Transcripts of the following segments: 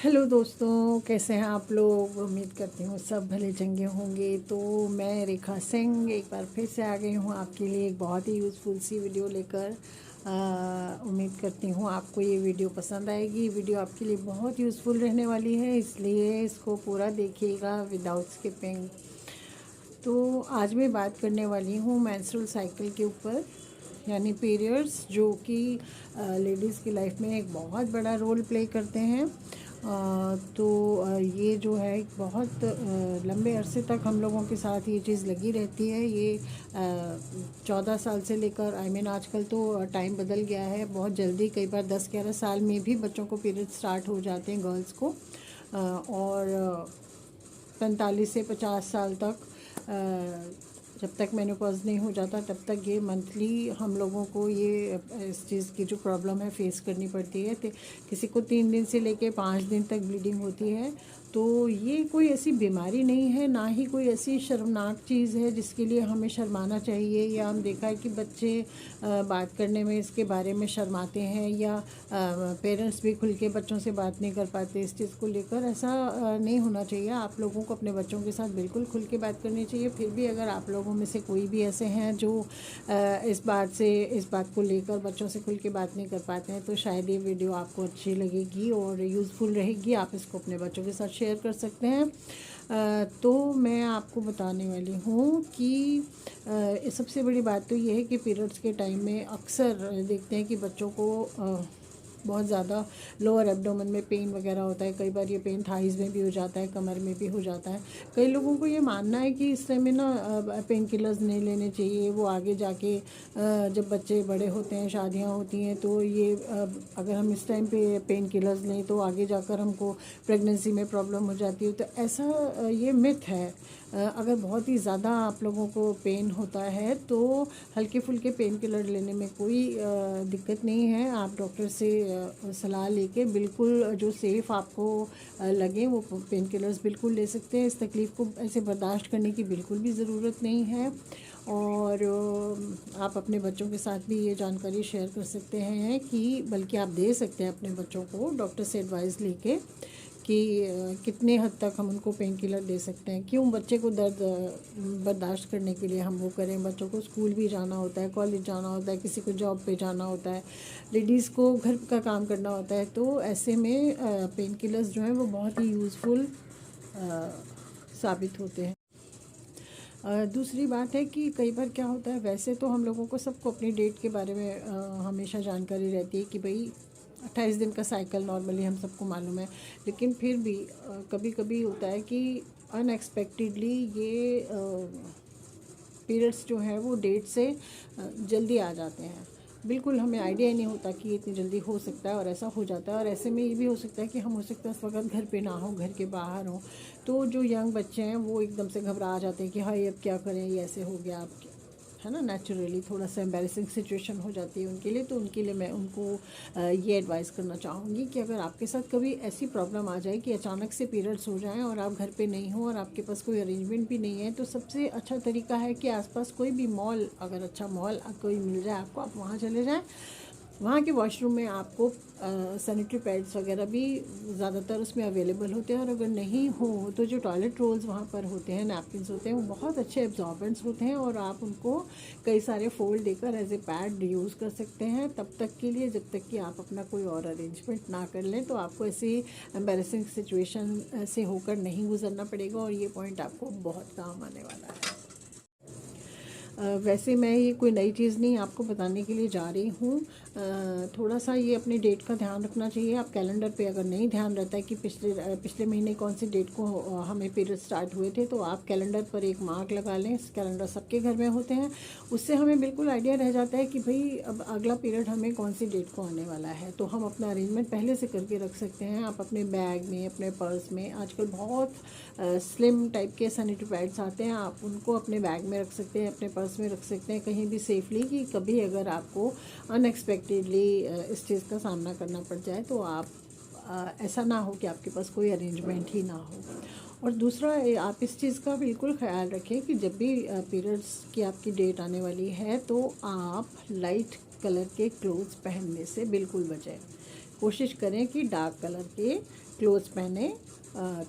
Hello दोस्तों, कैसे हैं आप लोग। उम्मीद करती हूँ सब भले चंगे होंगे। तो मैं रेखा सिंह एक बार फिर से आ गई हूँ आपके लिए एक बहुत ही यूज़फुल सी वीडियो लेकर। उम्मीद करती हूँ आपको ये वीडियो पसंद आएगी। वीडियो आपके लिए बहुत यूज़फुल रहने वाली है, इसलिए इसको पूरा देखिएगा विदाउट स्किपिंग। तो आज मैं बात करने वाली हूँ मेंस्ट्रुअल साइकिल के ऊपर, यानी पीरियड्स, जो कि लेडीज़ की लाइफ में एक बहुत बड़ा रोल प्ले करते हैं। ये जो है बहुत लंबे अरसे तक हम लोगों के साथ ये चीज़ लगी रहती है। ये 14 साल से लेकर आजकल तो टाइम बदल गया है बहुत जल्दी। कई बार 10-11 साल में भी बच्चों को पीरियड स्टार्ट हो जाते हैं, गर्ल्स को। और 45 से 50 साल तक जब तक मेनोपॉज नहीं हो जाता तब तक ये मंथली हम लोगों को ये इस चीज़ की जो प्रॉब्लम है फेस करनी पड़ती है। किसी को 3 दिन से लेके 5 दिन तक ब्लीडिंग होती है। तो ये कोई ऐसी बीमारी नहीं है, ना ही कोई ऐसी शर्मनाक चीज़ है जिसके लिए हमें शर्माना चाहिए। या हम देखा है कि बच्चे बात करने में इसके बारे में शर्माते हैं, या पेरेंट्स भी खुल के बच्चों से बात नहीं कर पाते इस चीज़ को लेकर। ऐसा नहीं होना चाहिए। आप लोगों को अपने बच्चों के साथ बिल्कुल खुल के बात करनी चाहिए। फिर भी अगर आप लोगों में से कोई भी ऐसे हैं जो इस बात को लेकर बच्चों से खुल के बात नहीं कर पाते हैं, तो शायद ये वीडियो आपको अच्छी लगेगी और यूज़फुल रहेगी। आप इसको अपने बच्चों के साथ शेयर कर सकते हैं। तो मैं आपको बताने वाली हूँ कि सबसे बड़ी बात तो ये है कि पीरियड्स के टाइम में अक्सर देखते हैं कि बच्चों को बहुत ज़्यादा लोअर एब्डोमेन में पेन वगैरह होता है। कई बार ये पेन थाइज़ में भी हो जाता है, कमर में भी हो जाता है। कई लोगों को ये मानना है कि इस टाइम में ना पेन किलर्स नहीं लेने चाहिए। वो आगे जाके जब बच्चे बड़े होते हैं, शादियां होती हैं, तो ये अगर हम इस टाइम पे पेन किलर्स लें तो आगे जाकर हमको प्रेगनेंसी में प्रॉब्लम हो जाती है। तो ऐसा ये मिथ है। अगर बहुत ही ज़्यादा आप लोगों को पेन होता है तो हल्के फुल्के पेन किलर लेने में कोई दिक्कत नहीं है। आप डॉक्टर से सलाह लेके बिल्कुल जो सेफ़ आपको लगे वो पेन किलर्स बिल्कुल ले सकते हैं। इस तकलीफ़ को ऐसे बर्दाश्त करने की बिल्कुल भी ज़रूरत नहीं है। और आप अपने बच्चों के साथ भी ये जानकारी शेयर कर सकते हैं, कि बल्कि आप दे सकते हैं अपने बच्चों को डॉक्टर से एडवाइस लेके कि कितने हद तक हम उनको पेन किलर दे सकते हैं। क्यों बच्चे को दर्द बर्दाश्त करने के लिए हम वो करें। बच्चों को स्कूल भी जाना होता है, कॉलेज जाना होता है, किसी को जॉब पे जाना होता है, लेडीज़ को घर का काम करना होता है। तो ऐसे में पेन किलर्स जो हैं वो बहुत ही यूज़फुल साबित होते हैं। दूसरी बात है कि कई बार क्या होता है, वैसे तो हम लोगों को सबको अपनी डेट के बारे में हमेशा जानकारी रहती है कि भाई 28 दिन का साइकिल नॉर्मली हम सबको मालूम है। लेकिन फिर भी कभी कभी होता है कि अनएक्सपेक्टेडली ये पीरियड्स जो हैं वो डेट से जल्दी आ जाते हैं। बिल्कुल हमें आइडिया ही नहीं होता कि ये इतनी जल्दी हो सकता है, और ऐसा हो जाता है। और ऐसे में ये भी हो सकता है कि हम हो सकता है इस वक्त घर पे ना हो, घर के बाहर हों। तो जो यंग बच्चे हैं वो एकदम से घबरा जाते हैं कि हाय अब क्या करें, ये ऐसे हो गया, अब है ना। नेचुरली थोड़ा सा एम्बैरेसिंग सिचुएशन हो जाती है उनके लिए। तो उनके लिए मैं उनको ये एडवाइस करना चाहूँगी कि अगर आपके साथ कभी ऐसी प्रॉब्लम आ जाए कि अचानक से पीरियड्स हो जाएं और आप घर पे नहीं हो और आपके पास कोई अरेंजमेंट भी नहीं है, तो सबसे अच्छा तरीका है कि आसपास कोई भी मॉल, अगर अच्छा मॉल कोई मिल जाए आपको, आप वहाँ चले जाएँ। वहाँ के वॉशरूम में आपको सैनिटरी पैड्स वगैरह भी ज़्यादातर उसमें अवेलेबल होते हैं। और अगर नहीं हो तो जो टॉयलेट रोल्स वहाँ पर होते हैं, नैपकिन्स होते हैं, वो बहुत अच्छे एब्जॉर्बेंट्स होते हैं और आप उनको कई सारे फोल्ड देकर एज ए पैड यूज़ कर सकते हैं तब तक के लिए, जब तक कि आप अपना कोई और अरेंजमेंट ना कर लें। तो आपको ऐसी एम्बेरसिंग सिचुएशन से होकर नहीं गुजरना पड़ेगा, और ये पॉइंट आपको बहुत काम आने वाला है। वैसे मैं ये कोई नई चीज़ नहीं आपको बताने के लिए जा रही हूँ। थोड़ा सा ये अपनी डेट का ध्यान रखना चाहिए। आप कैलेंडर पे अगर नहीं ध्यान रहता है कि पिछले महीने कौन सी डेट को हमें पीरियड स्टार्ट हुए थे, तो आप कैलेंडर पर एक मार्क लगा लें। कैलेंडर सबके घर में होते हैं। उससे हमें बिल्कुल आइडिया रह जाता है कि भाई अब अगला पीरियड हमें कौन सी डेट को आने वाला है। तो हम अपना अरेंजमेंट पहले से करके रख सकते हैं। आप अपने बैग में, अपने पर्स में, आजकल बहुत स्लिम टाइप के सैनिटरी पैड्स आते हैं, आप उनको अपने बैग में रख सकते हैं, अपने पर्स में रख सकते हैं, कहीं भी सेफली, कि कभी अगर आपको अनएक्सपेक्टेडली इस चीज़ का सामना करना पड़ जाए तो आप ऐसा ना हो कि आपके पास कोई अरेंजमेंट ही ना हो। और दूसरा, आप इस चीज़ का बिल्कुल ख्याल रखें कि जब भी पीरियड्स की आपकी डेट आने वाली है तो आप लाइट कलर के क्लोथ्स पहनने से बिल्कुल बचें। कोशिश करें कि डार्क कलर के क्लोथ्स पहने।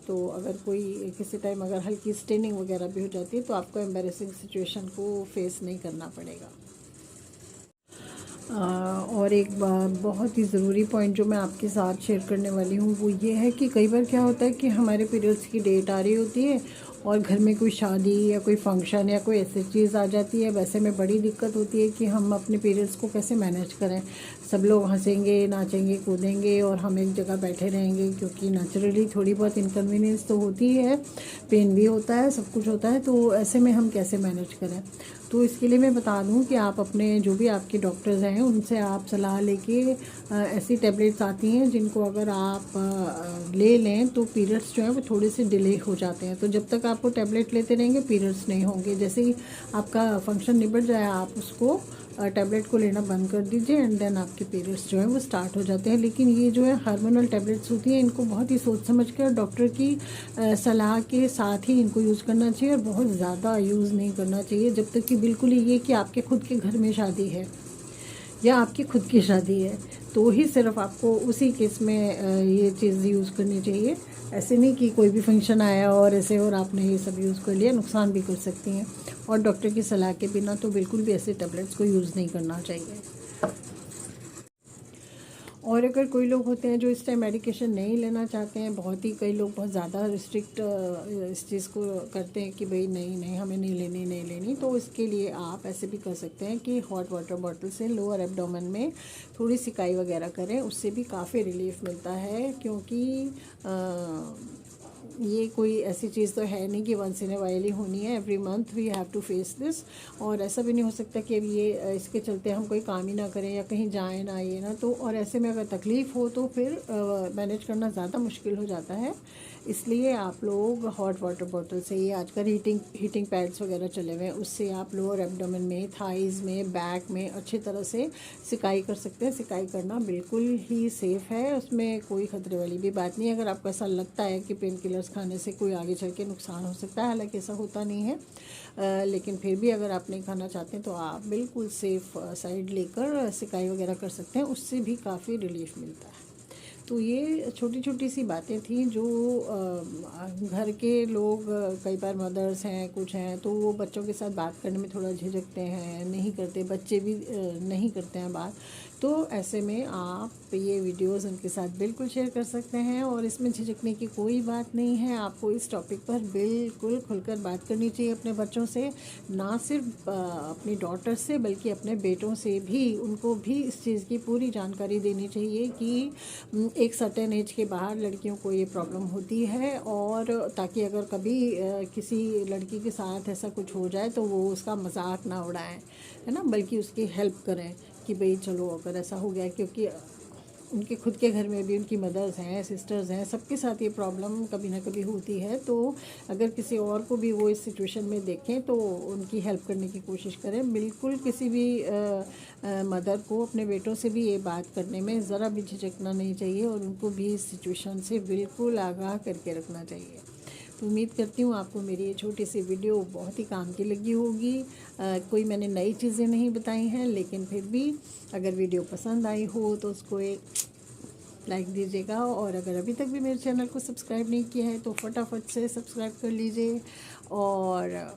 तो अगर कोई किसी टाइम अगर हल्की स्टेनिंग वगैरह भी हो जाती है तो आपको एम्बैरेसिंग सिचुएशन को फेस नहीं करना पड़ेगा। और एक बहुत ही ज़रूरी पॉइंट जो मैं आपके साथ शेयर करने वाली हूँ वो ये है कि कई बार क्या होता है कि हमारे पीरियड्स की डेट आ रही होती है और घर में कोई शादी या कोई फंक्शन या कोई ऐसी चीज़ आ जाती है, वैसे में बड़ी दिक्कत होती है कि हम अपने पीरियड्स को कैसे मैनेज करें। सब लोग हंसेंगे, नाचेंगे, कूदेंगे और हम एक जगह बैठे रहेंगे, क्योंकि नेचुरली थोड़ी बहुत इनकन्वीनियंस तो होती है, पेन भी होता है, सब कुछ होता है। तो ऐसे में हम कैसे मैनेज करें, तो इसके लिए मैं बता दूं कि आप अपने जो भी आपके डॉक्टर्स हैं उनसे आप सलाह लेके ऐसी टैबलेट्स आती हैं जिनको अगर आप ले लें तो पीरियड्स जो हैं वो थोड़े से डिले हो जाते हैं। तो जब तक आप वो टैबलेट लेते रहेंगे पीरियड्स नहीं होंगे। जैसे ही आपका फंक्शन निबट जाए आप उसको टैबलेट को लेना बंद कर दीजिए एंड देन आपके पीरियड्स जो है वो स्टार्ट हो जाते हैं। लेकिन ये जो है हार्मोनल टैबलेट्स होती हैं इनको बहुत ही सोच समझ कर डॉक्टर की सलाह के साथ ही इनको यूज़ करना चाहिए और बहुत ज़्यादा यूज़ नहीं करना चाहिए, जब तक कि बिल्कुल ही ये कि आपके खुद के घर में शादी है या आपकी खुद की शादी है तो ही सिर्फ आपको उसी केस में ये चीज़ यूज़ करनी चाहिए। ऐसे नहीं कि कोई भी फंक्शन आया और ऐसे और आपने ये सब यूज़ कर लिया, नुकसान भी कर सकती हैं। और डॉक्टर की सलाह के बिना तो बिल्कुल भी ऐसे टैबलेट्स को यूज़ नहीं करना चाहिए। और अगर कोई लोग होते हैं जो इस टाइम मेडिकेशन नहीं लेना चाहते हैं, बहुत ही कई लोग बहुत ज़्यादा रिस्ट्रिक्ट इस चीज़ को करते हैं कि भाई नहीं नहीं हमें नहीं लेनी, तो इसके लिए आप ऐसे भी कर सकते हैं कि हॉट वाटर बॉटल से लोअर एब्डोमेन में थोड़ी सिकाई वगैरह करें, उससे भी काफ़ी रिलीफ मिलता है। क्योंकि ये कोई ऐसी चीज़ तो है नहीं कि वंस इन ए वाइल ही होनी है, every month we have to face this. और ऐसा भी नहीं हो सकता कि अब ये इसके चलते हम कोई काम ही ना करें या कहीं जाएं ना ये ना। तो और ऐसे में अगर तकलीफ़ हो तो फिर मैनेज करना ज़्यादा मुश्किल हो जाता है। इसलिए आप लोग हॉट वाटर बॉटल से, ये आजकल हीटिंग पैड्स वगैरह चले हुए हैं, उससे आप लोअर एब्डोमेन में, थाइज़ में, बैक में अच्छी तरह से सिकाई कर सकते हैं। सिकाई करना बिल्कुल ही सेफ़ है, उसमें कोई ख़तरे वाली भी बात नहीं है। अगर आपको ऐसा लगता है कि पेन किलर्स खाने से कोई आगे चल के नुकसान हो सकता है, हालांकि ऐसा होता नहीं है, लेकिन फिर भी अगर आप नहीं खाना चाहते हैं तो आप बिल्कुल सेफ़ साइड लेकर सिकाई वगैरह कर सकते हैं, उससे भी काफ़ी रिलीफ मिलता है। तो ये छोटी छोटी सी बातें थी जो घर के लोग, कई बार मदर्स हैं, कुछ हैं, तो वो बच्चों के साथ बात करने में थोड़ा झिझकते हैं, नहीं करते, बच्चे भी नहीं करते हैं बात। तो ऐसे में आप ये वीडियोस उनके साथ बिल्कुल शेयर कर सकते हैं और इसमें झिझकने की कोई बात नहीं है। आपको इस टॉपिक पर बिल्कुल खुलकर बात करनी चाहिए अपने बच्चों से, ना सिर्फ अपनी डॉटर से बल्कि अपने बेटों से भी। उनको भी इस चीज़ की पूरी जानकारी देनी चाहिए कि एक सर्टेन एज के बाहर लड़कियों को ये प्रॉब्लम होती है, और ताकि अगर कभी किसी लड़की के साथ ऐसा कुछ हो जाए तो वो उसका मजाक ना उड़ाएं, है ना, बल्कि उसकी हेल्प करें कि भाई चलो अगर ऐसा हो गया। क्योंकि उनके खुद के घर में भी उनकी मदर्स हैं, सिस्टर्स हैं, सबके साथ ये प्रॉब्लम कभी ना कभी होती है। तो अगर किसी और को भी वो इस सिचुएशन में देखें तो उनकी हेल्प करने की कोशिश करें। बिल्कुल किसी भी मदर को अपने बेटों से भी ये बात करने में ज़रा भी झिझकना नहीं चाहिए और उनको भी इस सिचुएशन से बिल्कुल आगाह करके रखना चाहिए। तो उम्मीद करती हूँ आपको मेरी ये छोटी सी वीडियो बहुत ही काम की लगी होगी। कोई मैंने नई चीज़ें नहीं बताई हैं, लेकिन फिर भी अगर वीडियो पसंद आई हो तो उसको एक लाइक दीजिएगा, और अगर अभी तक भी मेरे चैनल को सब्सक्राइब नहीं किया है तो फटाफट से सब्सक्राइब कर लीजिए और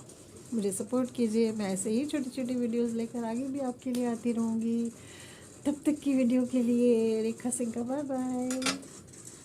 मुझे सपोर्ट कीजिए। मैं ऐसे ही छोटी छोटी वीडियोज़ लेकर आगे भी आपके लिए आती रहूँगी। तब तक की वीडियो के लिए रेखा सिंह का बाय बाय।